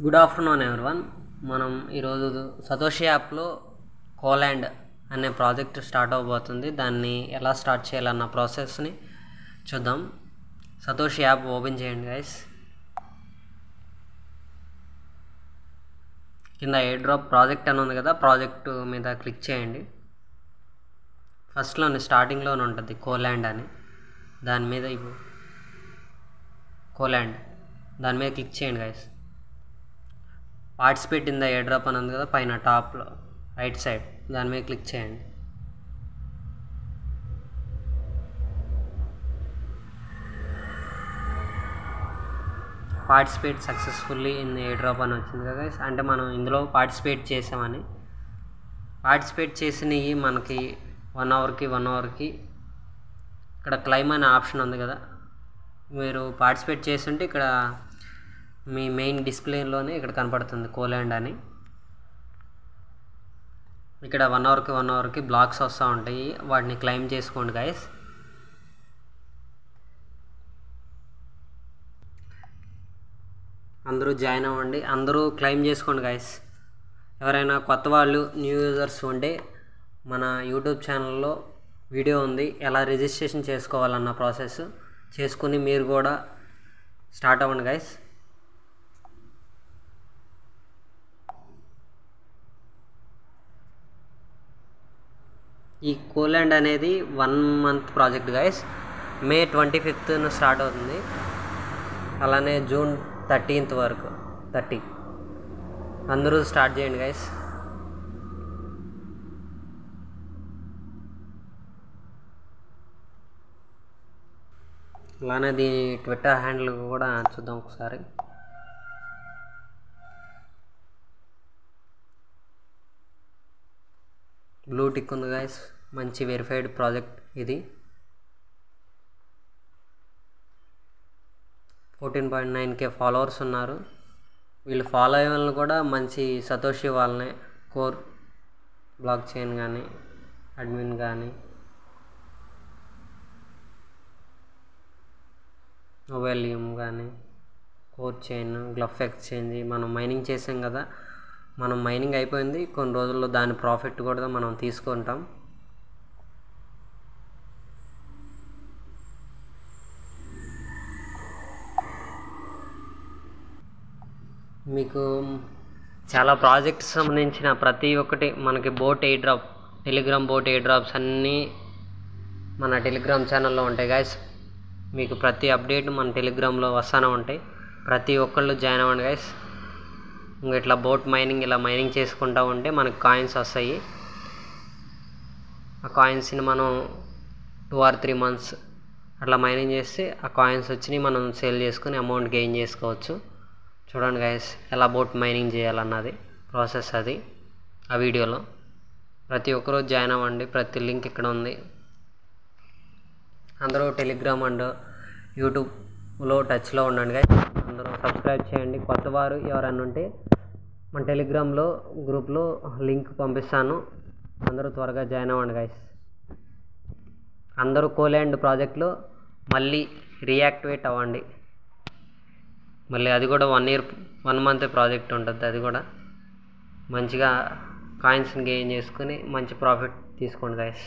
Good afternoon everyone. మనం ఈరోజు Satoshi యాప్లో కోలాండ్ అనే ప్రాజెక్ట్ స్టార్ట్ అవబోతుంది. దాన్ని ఎలా స్టార్ట్ చేయాలన్న ప్రాసెస్ని చూద్దాం. సతోషి యాప్ ఓపెన్ చేయండి గైస్. కింద ఎయిర్ డ్రాప్ ప్రాజెక్ట్ అని ఉంది కదా, ప్రాజెక్టు మీద క్లిక్ చేయండి. ఫస్ట్లోనే స్టార్టింగ్లోనే ఉంటుంది కోలాండ్ అని, దాని మీద కోలాండ్ దాని మీద క్లిక్ చేయండి guys. Participate in the air drop అని ఉంది కదా పైన టాప్లో రైట్ సైడ్, దాని మీద క్లిక్ చేయండి. Participate successfully in air drop అని వచ్చింది కదా గైస్, అంటే మనం ఇందులో పార్టిసిపేట్ చేసామని. పార్టిసిపేట్ చేసినవి మనకి 1 అవర్కి ఇక్కడ క్లైమ్ అనే ఆప్షన్ ఉంది కదా, మీరు పార్టిసిపేట్ చేస్తుంటే ఇక్కడ మీ మెయిన్ డిస్ప్లేలోనే ఇక్కడ కనపడుతుంది కోలాండ్ అని. ఇక్కడ 1 అవర్కి బ్లాక్స్ వస్తూ ఉంటాయి, వాటిని క్లైమ్ చేసుకోండి గైస్. అందరూ జాయిన్ అవ్వండి, అందరూ క్లైమ్ చేసుకోండి గైస్. ఎవరైనా కొత్త వాళ్ళు న్యూ యూజర్స్ ఉంటే మన యూట్యూబ్ ఛానల్లో వీడియో ఉంది, ఎలా రిజిస్ట్రేషన్ చేసుకోవాలన్న ప్రాసెస్ చేసుకుని మీరు కూడా స్టార్ట్ అవ్వండి గైస్. ఈ కోలాండ్ అనేది 1 మంత్ ప్రాజెక్ట్ గైస్. మే 25th స్టార్ట్ అవుతుంది, అలానే జూన్ 13th వరకు 30. అందరూ స్టార్ట్ చేయండి గైస్. అలానే దీని ట్విట్టర్ హ్యాండిల్ కూడా చూద్దాం ఒకసారి. బ్లూ టిక్ ఉంది గైస్, మంచి వెరిఫైడ్ ప్రాజెక్ట్ ఇది. 14.9K ఫాలోవర్స్ ఉన్నారు. వీళ్ళు ఫాలో అయ్యే వాళ్ళని కూడా మంచి సతోషి వాళ్ళనే, కోర్ బ్లాక్ చైన్ కానీ అడ్మిన్ కానీ మొబైలియం కానీ కోర్ చైన్ గ్లఫ్ ఎక్స్చేంజ్ మనం మైనింగ్ చేసాం కదా, మనం మైనింగ్ అయిపోయింది, కొన్ని రోజుల్లో దాని ప్రాఫిట్ కూడా మనం తీసుకుంటాం. మీకు చాలా ప్రాజెక్ట్స్ సంబంధించిన ప్రతి ఒక్కటి మనకి boat air drop, Telegram boat air drops అన్నీ మన టెలిగ్రామ్ ఛానల్లో ఉంటాయి గైస్. మీకు ప్రతి అప్డేట్ మన టెలిగ్రామ్లో వస్తూనే ఉంటాయి, ప్రతి ఒక్కళ్ళు జాయిన్ అవ్వండి గైస్. ఇంకా ఇట్లా బోట్ మైనింగ్ ఇలా మైనింగ్ చేసుకుంటూ ఉంటే మనకు కాయిన్స్ వస్తాయి. ఆ కాయిన్స్ని మనం 2 or 3 months అట్లా మైనింగ్ చేస్తే ఆ కాయిన్స్ వచ్చినాయి మనం సేల్ చేసుకుని అమౌంట్ గెయిన్ చేసుకోవచ్చు. చూడండి గైస్ ఎలా బోట్ మైనింగ్ చేయాలన్నది ప్రాసెస్, అది ఆ వీడియోలో. ప్రతి ఒక్కరూ జాయిన్ అవ్వండి, ప్రతి లింక్ ఇక్కడ ఉంది. అందరూ టెలిగ్రామ్ అండ్ యూట్యూబ్లో టచ్లో ఉండండి గైస్. అందరూ సబ్స్క్రైబ్ చేయండి. కొత్త వారు ఎవరైనా ఉంటే మన టెలిగ్రామ్లో గ్రూప్లో లింక్ పంపిస్తాను, అందరూ త్వరగా జాయిన్ అవ్వండి గైస్. అందరూ కోలాండ్ ప్రాజెక్ట్లో మళ్ళీ రీయాక్టివేట్ అవ్వండి. మళ్ళీ అది కూడా 1 month ప్రాజెక్ట్ ఉంటుంది, అది కూడా మంచిగా కాయిన్స్ని గెయిన్ చేసుకుని మంచి ప్రాఫిట్ తీసుకోండి గైస్.